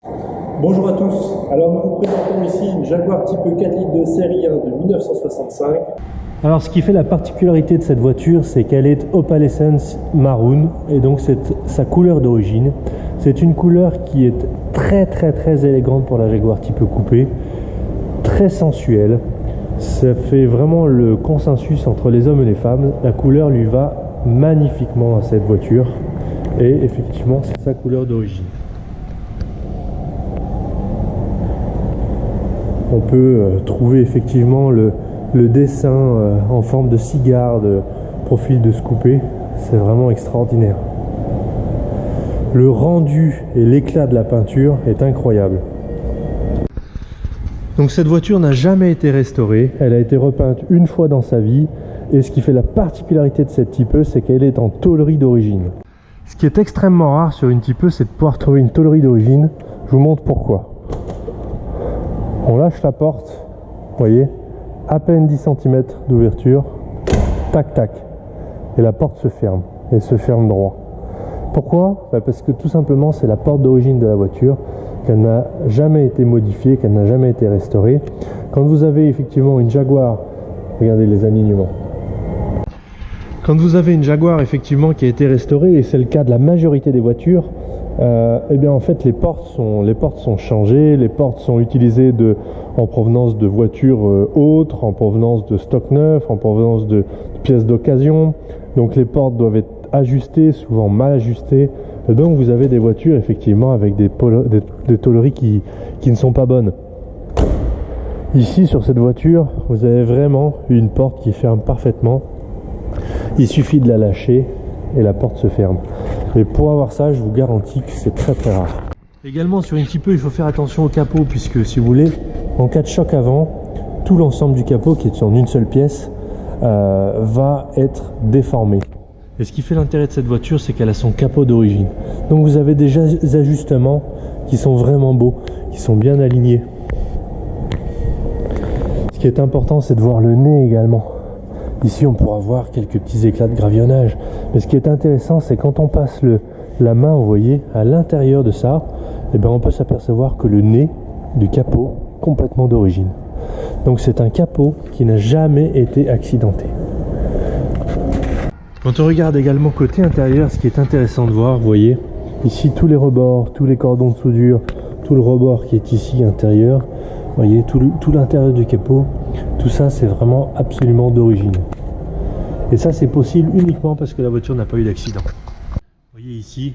Bonjour à tous, alors nous vous présentons ici une Jaguar type 4 litres de série 1 de 1965. Alors ce qui fait la particularité de cette voiture, c'est qu'elle est opalescence maroon et donc c'est sa couleur d'origine. C'est une couleur qui est très élégante pour la Jaguar type coupé, très sensuelle. Ça fait vraiment le consensus entre les hommes et les femmes. La couleur lui va magnifiquement à cette voiture et effectivement c'est sa couleur d'origine. On peut trouver effectivement le dessin en forme de cigare de profil de ce coupé. C'est vraiment extraordinaire. Le rendu et l'éclat de la peinture est incroyable. Donc cette voiture n'a jamais été restaurée. Elle a été repeinte une fois dans sa vie. Et ce qui fait la particularité de cette Type E, c'est qu'elle est en tôlerie d'origine. Ce qui est extrêmement rare sur une Type E, c'est de pouvoir trouver une tôlerie d'origine. Je vous montre pourquoi. On lâche la porte, vous voyez, à peine 10 cm d'ouverture, tac tac, et la porte se ferme, et se ferme droit. Pourquoi? Parce que tout simplement c'est la porte d'origine de la voiture, qu'elle n'a jamais été modifiée, qu'elle n'a jamais été restaurée. Quand vous avez effectivement une Jaguar, regardez les alignements. Quand vous avez une Jaguar effectivement qui a été restaurée, et c'est le cas de la majorité des voitures, eh bien en fait les portes sont changées, les portes sont utilisées en provenance de voitures autres, en provenance de stock neuf, en provenance de pièces d'occasion. Donc les portes doivent être ajustées, souvent mal ajustées. Et donc vous avez des voitures effectivement avec des tôleries qui ne sont pas bonnes. Ici sur cette voiture, vous avez vraiment une porte qui ferme parfaitement. Il suffit de la lâcher et la porte se ferme. Et pour avoir ça, je vous garantis que c'est très rare. Également sur une Type E, il faut faire attention au capot, puisque si vous voulez, en cas de choc avant, tout l'ensemble du capot, qui est en une seule pièce, va être déformé. Et ce qui fait l'intérêt de cette voiture, c'est qu'elle a son capot d'origine. Donc vous avez des ajustements qui sont vraiment beaux, qui sont bien alignés. Ce qui est important, c'est de voir le nez également. Ici, on pourra voir quelques petits éclats de gravillonnage. Mais ce qui est intéressant, c'est quand on passe la main, vous voyez, à l'intérieur de ça, eh bien, on peut s'apercevoir que le nez du capot est complètement d'origine. Donc c'est un capot qui n'a jamais été accidenté. Quand on regarde également côté intérieur, ce qui est intéressant de voir, vous voyez, ici tous les rebords, tous les cordons de soudure, tout le rebord qui est ici intérieur, vous voyez, tout l'intérieur du capot, tout ça c'est vraiment absolument d'origine. Et ça c'est possible uniquement parce que la voiture n'a pas eu d'accident. Vous voyez ici,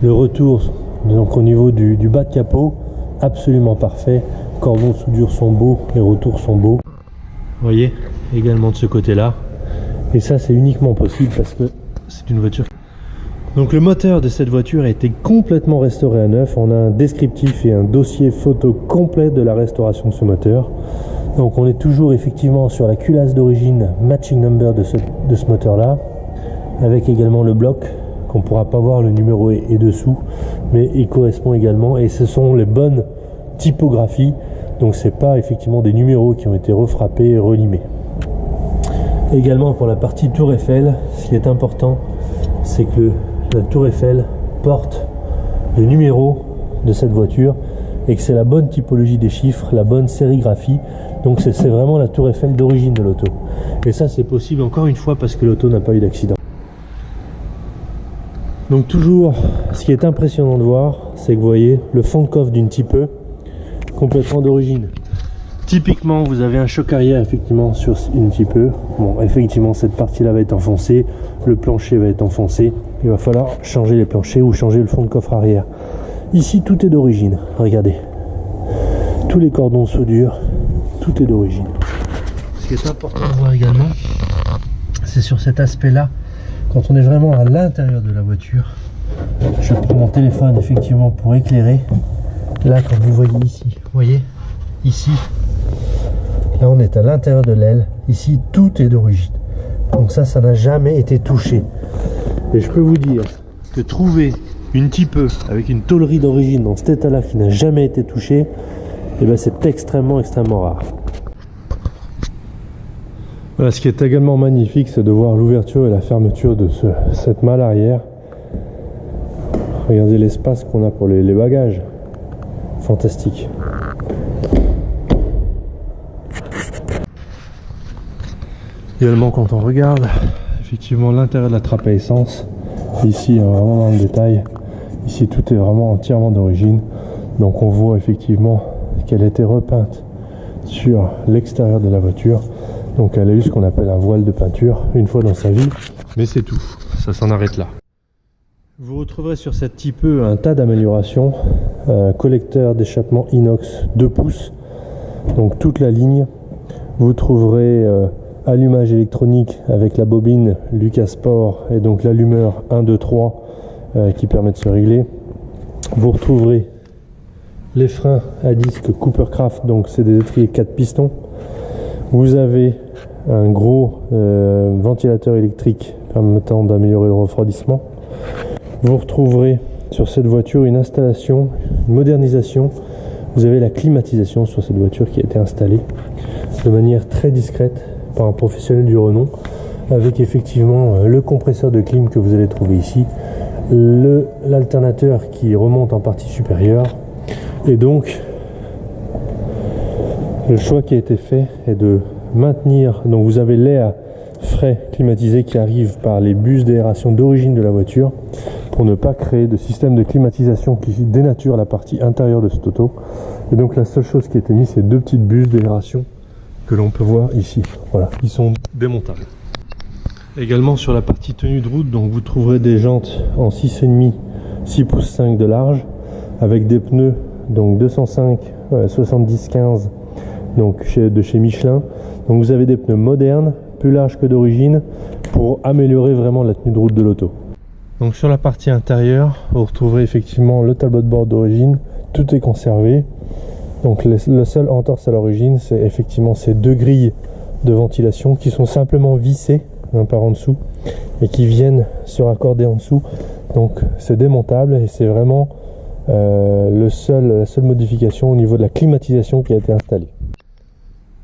le retour donc au niveau du bas de capot, absolument parfait. Cordons de soudure sont beaux, les retours sont beaux. Vous voyez, également de ce côté-là. Et ça c'est uniquement possible parce que c'est une voiture. Donc le moteur de cette voiture a été complètement restauré à neuf. On a un descriptif et un dossier photo complet de la restauration de ce moteur. Donc on est toujours effectivement sur la culasse d'origine matching number de ce moteur là, avec également le bloc qu'on ne pourra pas voir, le numéro est dessous, mais il correspond également et ce sont les bonnes typographies. Donc c'est pas effectivement des numéros qui ont été refrappés et relimés. Également pour la partie Tour Eiffel, ce qui est important, c'est que la Tour Eiffel porte le numéro de cette voiture et que c'est la bonne typologie des chiffres, la bonne sérigraphie. Donc c'est vraiment la Tour Eiffel d'origine de l'auto. Et ça c'est possible encore une fois parce que l'auto n'a pas eu d'accident. Donc toujours, ce qui est impressionnant de voir, c'est que vous voyez le fond de coffre d'une Type E complètement d'origine. Typiquement, vous avez un choc arrière effectivement sur une Type E. Bon, effectivement, cette partie-là va être enfoncée, le plancher va être enfoncé. Il va falloir changer les planchers ou changer le fond de coffre arrière. Ici, tout est d'origine. Regardez, tous les cordons de soudure, tout est d'origine. Ce qui est important de voir également, c'est sur cet aspect-là, quand on est vraiment à l'intérieur de la voiture. Je prends mon téléphone effectivement pour éclairer. Là, quand vous voyez ici, vous voyez, ici. Là on est à l'intérieur de l'aile, ici tout est d'origine. Donc ça n'a jamais été touché. Et je peux vous dire que trouver une Type E avec une tôlerie d'origine dans cet état là qui n'a jamais été touchée, eh ben c'est extrêmement rare. Voilà, ce qui est également magnifique, c'est de voir l'ouverture et la fermeture de cette malle arrière. Regardez l'espace qu'on a pour les bagages. Fantastique. Également, quand on regarde effectivement l'intérieur de la trappe à essence, ici vraiment dans le détail, ici tout est vraiment entièrement d'origine. Donc on voit effectivement qu'elle a été repeinte sur l'extérieur de la voiture. Donc elle a eu ce qu'on appelle un voile de peinture une fois dans sa vie, mais c'est tout, ça s'en arrête là. Vous retrouverez sur cette Type E un tas d'améliorations, collecteur d'échappement inox 2 pouces, donc toute la ligne. Vous trouverez allumage électronique avec la bobine Lucas Sport et donc l'allumeur 1, 2, 3 qui permet de se régler. Vous retrouverez les freins à disque Coopercraft, donc c'est des étriers 4 pistons. Vous avez un gros ventilateur électrique permettant d'améliorer le refroidissement. Vous retrouverez sur cette voiture une installation, une modernisation. Vous avez la climatisation sur cette voiture qui a été installée de manière très discrète par un professionnel du renom, avec effectivement le compresseur de clim que vous allez trouver ici, l'alternateur qui remonte en partie supérieure, et donc le choix qui a été fait est de maintenir, donc vous avez l'air frais climatisé qui arrive par les bus d'aération d'origine de la voiture pour ne pas créer de système de climatisation qui dénature la partie intérieure de cette auto. Et donc la seule chose qui a été mise, c'est 2 petites bus d'aération que l'on peut voir ici. Voilà, ils sont démontables. Également sur la partie tenue de route, donc vous trouverez des jantes en 6,5 6 pouces 5 de large avec des pneus donc 205 70-15 donc de chez Michelin. Donc vous avez des pneus modernes, plus larges que d'origine, pour améliorer vraiment la tenue de route de l'auto. Donc sur la partie intérieure, vous retrouverez effectivement le tableau de bord d'origine, tout est conservé. Donc le seul entorse à l'origine, c'est effectivement ces 2 grilles de ventilation qui sont simplement vissées par en dessous et qui viennent se raccorder en dessous. Donc c'est démontable et c'est vraiment la seule modification au niveau de la climatisation qui a été installée.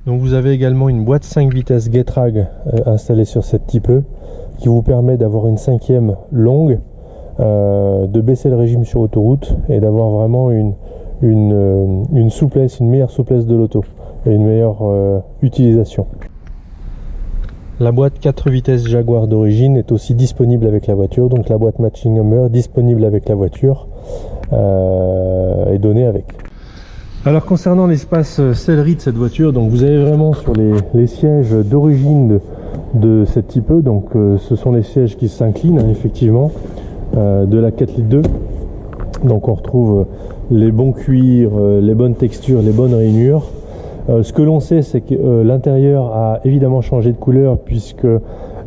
Donc vous avez également une boîte 5 vitesses Getrag installée sur cette Type E qui vous permet d'avoir une 5e longue, de baisser le régime sur autoroute et d'avoir vraiment une souplesse, une meilleure souplesse de l'auto et une meilleure utilisation. La boîte 4 vitesses Jaguar d'origine est aussi disponible avec la voiture, donc la boîte Matching Number disponible avec la voiture est donnée avec. Alors concernant l'espace sellerie de cette voiture, donc vous avez vraiment sur les sièges d'origine de cette Type E, donc ce sont les sièges qui s'inclinent effectivement de la 4 litres 2. Donc on retrouve les bons cuirs, les bonnes textures, les bonnes rainures. Ce que l'on sait, c'est que l'intérieur a évidemment changé de couleur puisque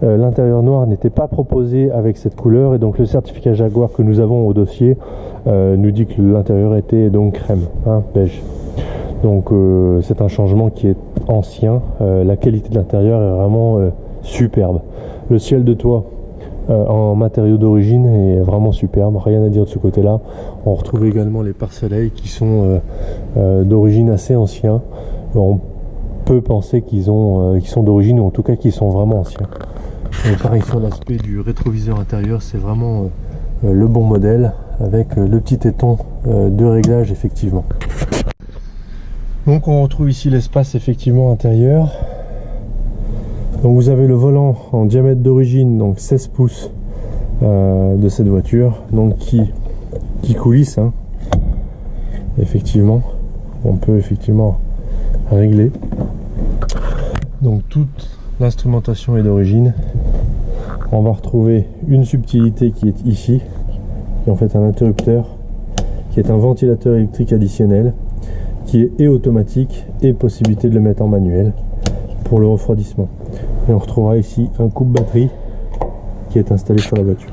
l'intérieur noir n'était pas proposé avec cette couleur, et donc le certificat Jaguar que nous avons au dossier nous dit que l'intérieur était donc crème, beige. Donc c'est un changement qui est ancien. La qualité de l'intérieur est vraiment superbe. Le ciel de toit en matériaux d'origine est vraiment superbe, rien à dire de ce côté là. On retrouve également les pare-soleils qui sont d'origine assez ancien. On peut penser qu'ils sont d'origine, ou en tout cas qu'ils sont vraiment anciens. Et pareil sur l'aspect du rétroviseur intérieur, c'est vraiment le bon modèle avec le petit téton de réglage effectivement. Donc on retrouve ici l'espace effectivement intérieur. Donc vous avez le volant en diamètre d'origine, donc 16 pouces de cette voiture, donc qui coulisse, effectivement. On peut effectivement régler. Donc toute l'instrumentation est d'origine. On va retrouver une subtilité qui est ici, qui est en fait un interrupteur, qui est un ventilateur électrique additionnel, qui est et automatique et possibilité de le mettre en manuel pour le refroidissement. Et on retrouvera ici un coupe-batterie qui est installé sur la voiture.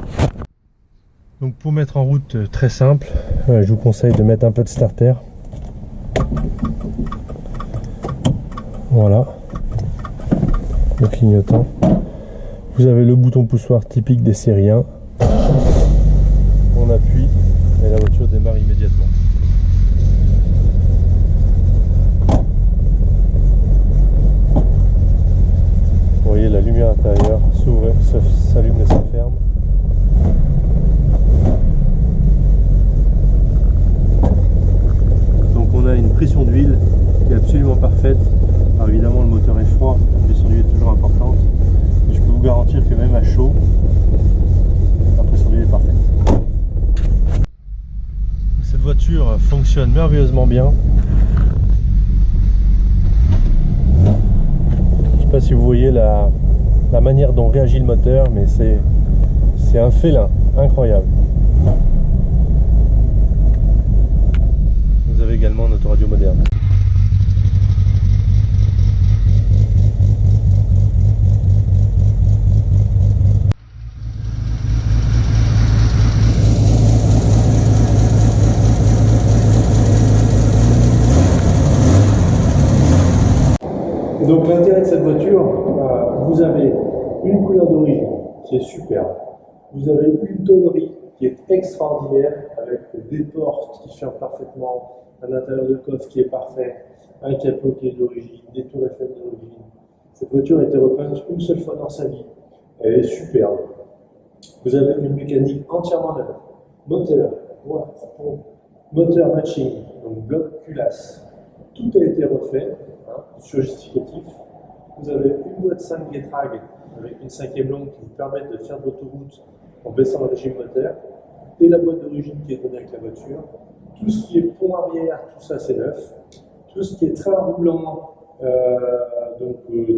Donc pour mettre en route, très simple, je vous conseille de mettre un peu de starter. Voilà, le clignotant. Vous avez le bouton poussoir typique des séries 1. On appuie et la voiture démarre immédiatement. Vous voyez la lumière intérieure s'ouvre, s'allume et se ferme. parfaite. Alors évidemment le moteur est froid, la pression d'huile est toujours importante, mais je peux vous garantir que même à chaud, la pression d'huile est parfaite. Cette voiture fonctionne merveilleusement bien. Je ne sais pas si vous voyez la manière dont réagit le moteur, mais c'est un félin incroyable. Vous avez également notre radio moderne. Et donc l'intérêt de cette voiture, vous avez une couleur d'origine qui est superbe, vous avez une tôlerie qui est extraordinaire avec des portes qui ferment parfaitement, un intérieur de coffre qui est parfait, un capot qui est d'origine, des tours Eiffel d'origine. Cette voiture a été repeinte une seule fois dans sa vie, elle est superbe. Vous avez une mécanique entièrement neuve, moteur, moteur matching, donc bloc culasse, tout a été refait. Sur justificatif, vous avez une boîte 5 Getrag avec une 5e longue qui vous permet de faire de l'autoroute en baissant le régime moteur, et la boîte d'origine qui est donnée avec la voiture. Tout ce qui est pont arrière, tout ça c'est neuf. Tout ce qui est train roulant,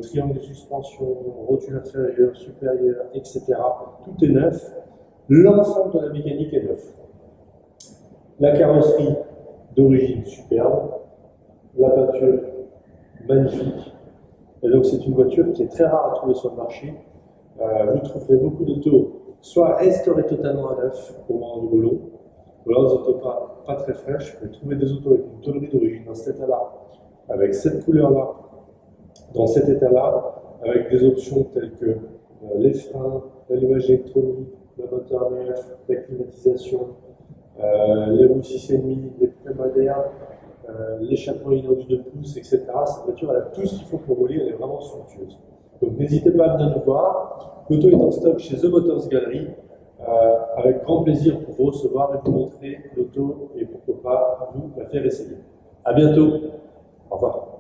triangle de suspension, rotule inférieure, supérieure, etc. Tout est neuf. L'ensemble de la mécanique est neuf. La carrosserie d'origine superbe, la peinture magnifique. Et donc c'est une voiture qui est très rare à trouver sur le marché. Vous trouverez beaucoup d'autos soit restaurées totalement à neuf au moment du boulot, ou alors des autos pas très fraîches. Vous pouvez trouver des autos avec une tôlerie d'origine dans cet état-là, avec cette couleur-là, dans cet état-là, avec des options telles que les freins, l'allumage électronique, le moteur neuf, la climatisation, les roues 6,5, les pneus modernes, l'échappement inox 2 pouces, etc. Cette voiture, elle a tout ce qu'il faut pour rouler, elle est vraiment somptueuse. Donc n'hésitez pas à venir nous voir. L'auto est en stock chez The Motors Gallery. Avec grand plaisir pour vous recevoir et vous montrer l'auto et pourquoi pas vous la faire essayer. À bientôt. Au revoir.